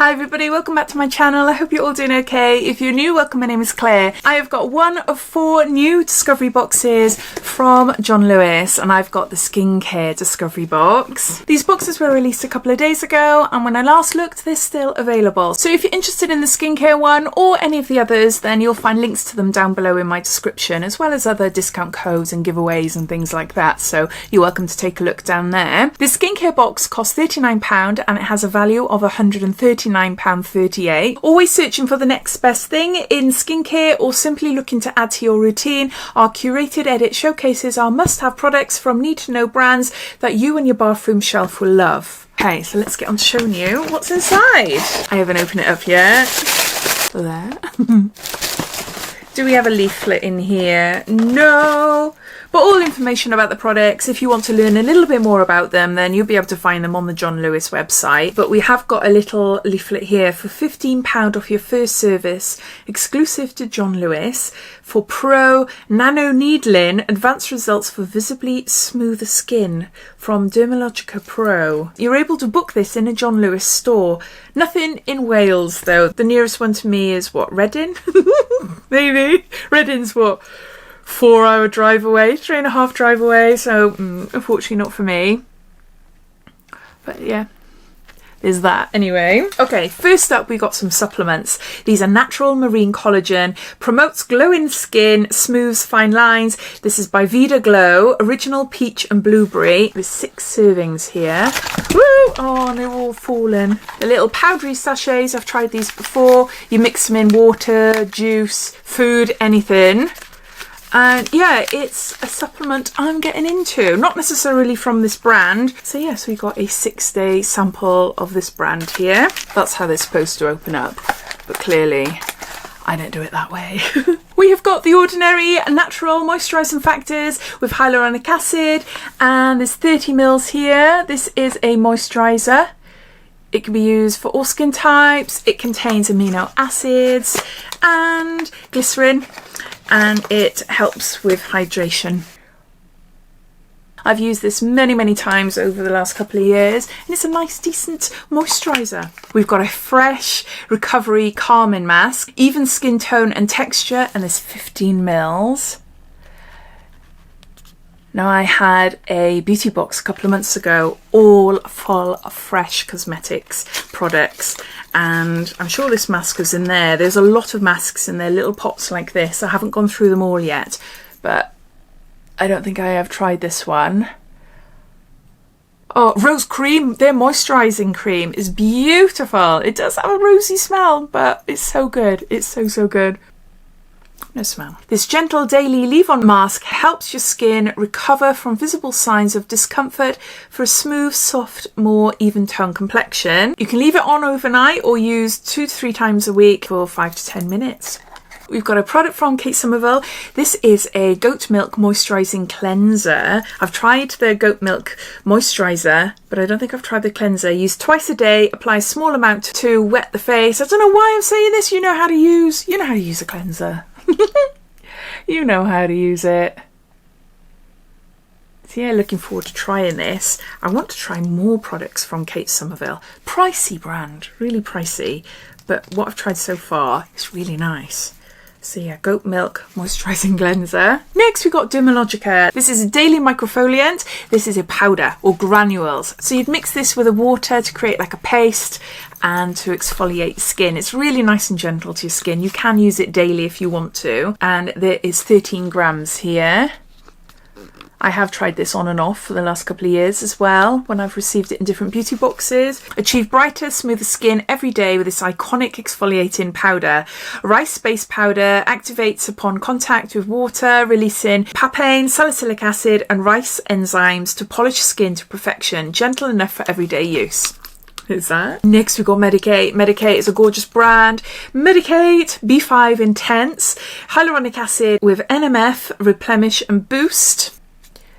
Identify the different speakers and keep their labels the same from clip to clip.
Speaker 1: Hi everybody, welcome back to my channel. I hope you're all doing okay. If you're new, welcome. My name is Claire. I have got one of 4 new discovery boxes from John Lewis, and I've got the skincare discovery box. These boxes were released a couple of days ago, and when I last looked, they're still available. So if you're interested in the skincare one or any of the others, then you'll find links to them down below in my description, as well as other discount codes and giveaways and things like that. So you're welcome to take a look down there. The skincare box costs £39 and it has a value of £139.38. Always searching for the next best thing in skincare or simply looking to add to your routine, our curated edit showcases our must-have products from need-to-know brands that you and your bathroom shelf will love. Okay, so let's get on to showing you what's inside. I haven't opened it up yet. There. Do we have a leaflet in here? No. But all information about the products, if you want to learn a little bit more about them, then you'll be able to find them on the John Lewis website. But we have got a little leaflet here for £15 off your first service, exclusive to John Lewis, for Pro Nano Needling, advanced results for visibly smoother skin from Dermalogica Pro. You're able to book this in a John Lewis store. Nothing in Wales though. The nearest one to me is what, Reading? Maybe. Reading's what? 4-hour drive away, 3.5 drive away, so unfortunately not for me. But yeah, there's that. Anyway, okay, first up we got some supplements. These are natural marine collagen, promotes glowing skin, smooths fine lines. This is by Vida Glow, original peach and blueberry. There's 6 servings here. Woo! Oh, and they're all fallen. The little powdery sachets, I've tried these before. You mix them in water, juice, food, anything. And yeah, it's a supplement I'm getting into, not necessarily from this brand. So yes, we got a 6-day sample of this brand here. That's how they're supposed to open up, but clearly I don't do it that way. We have got the ordinary natural moisturising factors with hyaluronic acid, and there's 30 mils here. This is a moisturiser. It can be used for all skin types. It contains amino acids and glycerin, and it helps with hydration. I've used this many times over the last couple of years, and it's a nice decent moisturiser. We've got a fresh recovery calming mask, even skin tone and texture, and there's 15 mils. Now, I had a beauty box a couple of months ago, all full of fresh cosmetics products, and I'm sure this mask was in there. There's a lot of masks in their little pots like this. I haven't gone through them all yet, but I don't think I have tried this one. Oh, rose cream, their moisturising cream is beautiful. It does have a rosy smell, but it's so good. It's so good. No smell. This gentle daily leave-on mask helps your skin recover from visible signs of discomfort for a smooth, soft, more even tone complexion. You can leave it on overnight or use 2 to 3 times a week for 5 to 10 minutes. We've got a product from Kate Somerville. This is a goat milk moisturising cleanser. I've tried the goat milk moisturiser, but I don't think I've tried the cleanser. Use twice a day, apply a small amount to wet the face. I don't know why I'm saying this. You know how to use a cleanser. You know how to use it. So yeah, looking forward to trying this. I want to try more products from Kate Somerville. Pricey brand, really pricey, but what I've tried so far is really nice. So yeah, goat milk moisturising cleanser. Next we got Dermalogica. This is a daily microfoliant. This is a powder or granules. So you'd mix this with a water to create like a paste and to exfoliate skin. It's really nice and gentle to your skin. You can use it daily if you want to. And there is 13 grams here. I have tried this on and off for the last couple of years as well, when I've received it in different beauty boxes. Achieve brighter, smoother skin every day with this iconic exfoliating powder. Rice-based powder activates upon contact with water, releasing papain, salicylic acid, and rice enzymes to polish skin to perfection. Gentle enough for everyday use. Is that? Next we've got Medicate. Medicate is a gorgeous brand. Medicate B5 Intense, hyaluronic acid with NMF, replenish and boost.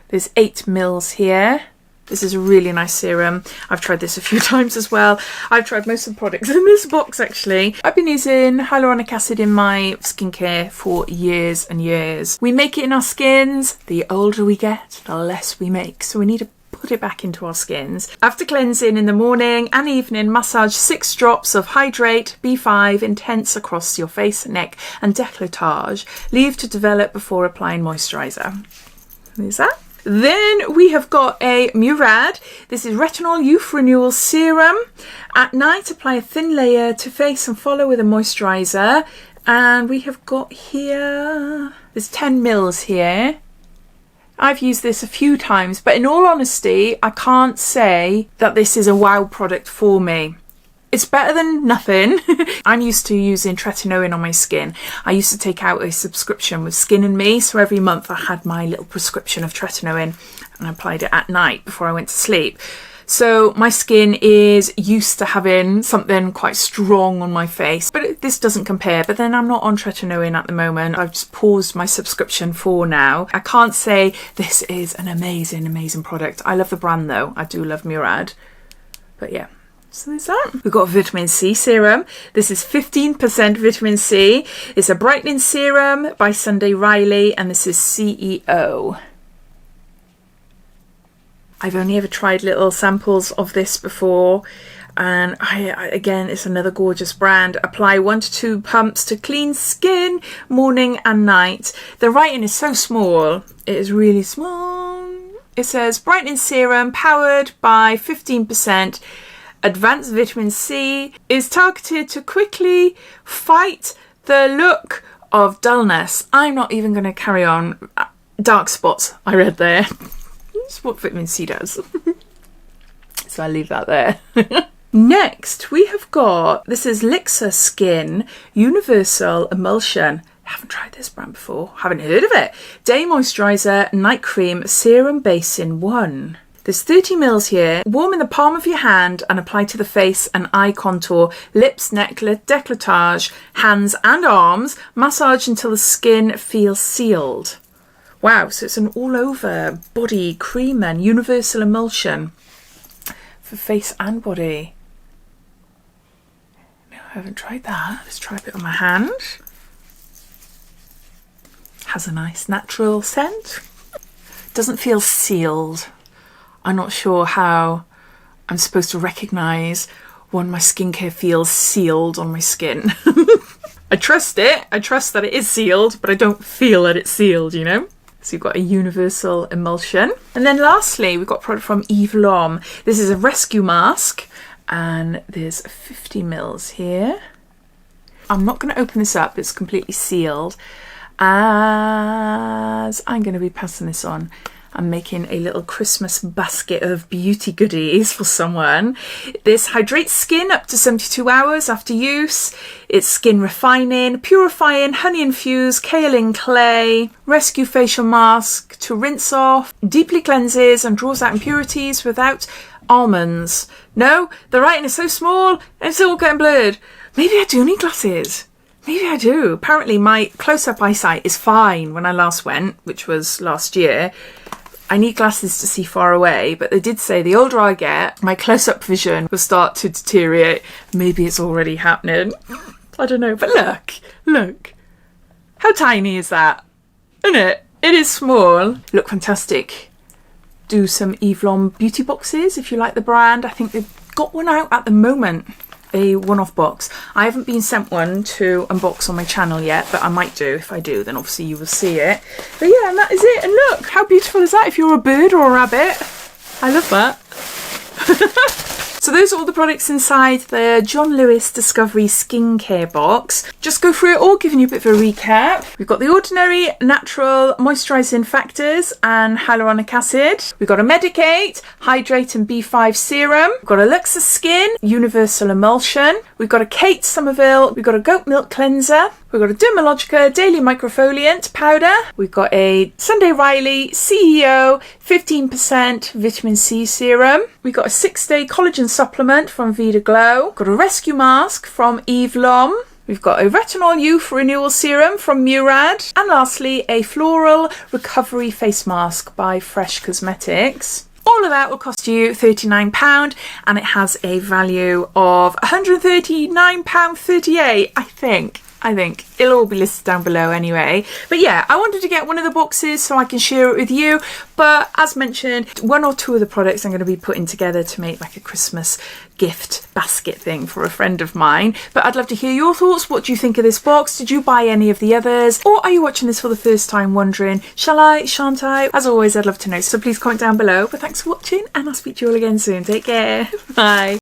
Speaker 1: There's 8 mils here. This is a really nice serum. I've tried this a few times as well. I've tried most of the products in this box actually. I've been using hyaluronic acid in my skincare for years and years. We make it in our skins. The older we get, the less we make. So we need to put put it back into our skins. After cleansing in the morning and evening, massage 6 drops of Hydrate B5 Intense across your face, neck and décolletage. Leave to develop before applying moisturiser. There's that. Then we have got a Murad. This is Retinol Youth Renewal Serum. At night, apply a thin layer to face and follow with a moisturiser. And we have got here, there's 10 mils here. I've used this a few times, but in all honesty, I can't say that this is a wow product for me. It's better than nothing. I'm used to using tretinoin on my skin. I used to take out a subscription with Skin and Me, so every month I had my little prescription of tretinoin and I applied it at night before I went to sleep. So my skin is used to having something quite strong on my face, but this doesn't compare. But then I'm not on tretinoin at the moment. I've just paused my subscription for now. I can't say this is an amazing, amazing product. I love the brand though. I do love Murad. But yeah. So there's that. We've got vitamin C serum. This is 15% vitamin C. It's a brightening serum by Sunday Riley, and this is CEO. I've only ever tried little samples of this before, and again, it's another gorgeous brand. Apply 1 to 2 pumps to clean skin, morning and night. The writing is so small. It is really small. It says brightening serum powered by 15%. Advanced vitamin C is targeted to quickly fight the look of dullness. I'm not even going to carry on. Dark spots, I read there. That's what vitamin C does. So I leave that there. Next, we have got, this is Lixa Skin Universal Emulsion. I haven't tried this brand before. Haven't heard of it. Day Moisturiser Night Cream Serum Base in 1. There's 30 mils here. Warm in the palm of your hand and apply to the face and eye contour, lips, neck, décolletage, hands and arms. Massage until the skin feels sealed. Wow, so it's an all-over body cream and universal emulsion for face and body. No, I haven't tried that. Let's try a bit on my hand. Has a nice natural scent. Doesn't feel sealed. I'm not sure how I'm supposed to recognise when my skincare feels sealed on my skin. I trust it. I trust that it is sealed, but I don't feel that it's sealed, you know? So you've got a universal emulsion. And then lastly, we've got a product from Eve Lom. This is a rescue mask, and there's 50 mils here. I'm not going to open this up. It's completely sealed, as I'm going to be passing this on. I'm making a little Christmas basket of beauty goodies for someone. This hydrates skin up to 72 hours after use. It's skin refining, purifying, honey infused, kaolin clay, rescue facial mask to rinse off, deeply cleanses and draws out impurities without almonds. No, the writing is so small and it's all getting blurred. Maybe I do need glasses. Maybe I do. Apparently my close-up eyesight is fine when I last went, which was last year. I need glasses to see far away, but they did say the older I get, my close-up vision will start to deteriorate. Maybe it's already happening. I don't know, but look. How tiny is that? Isn't it? It is small. Look fantastic. Do some Eve Lom beauty boxes if you like the brand. I think they've got one out at the moment. A one-off box. I haven't been sent one to unbox on my channel yet, but I might do. If I do, then obviously you will see it. But yeah, and that is it. And look, how beautiful is that if you're a bird or a rabbit? I love that. So those are all the products inside the John Lewis Discovery Skincare Box. Just go through it all, giving you a bit of a recap. We've got the ordinary natural moisturising factors and hyaluronic acid. We've got a Medicate, Hydrate and B5 serum. We've got a Luxa Skin, Universal Emulsion. We've got a Kate Somerville. We've got a Goat Milk Cleanser. We've got a Dermalogica Daily Microfoliant Powder. We've got a Sunday Riley CEO 15% Vitamin C Serum. We've got a 6-day collagen supplement from Vida Glow. We've got a rescue mask from Eve Lom. We've got a Retinol Youth Renewal Serum from Murad. And lastly, a Floral Recovery Face Mask by Fresh Cosmetics. All of that will cost you £39, and it has a value of £139.38, I think. I think it'll all be listed down below anyway. But yeah, I wanted to get one of the boxes so I can share it with you. But as mentioned, 1 or 2 of the products I'm going to be putting together to make like a Christmas gift basket thing for a friend of mine. But I'd love to hear your thoughts. What do you think of this box? Did you buy any of the others? Or are you watching this for the first time wondering, shall I, shan't I? As always, I'd love to know. So please comment down below. But thanks for watching and I'll speak to you all again soon. Take care. Bye.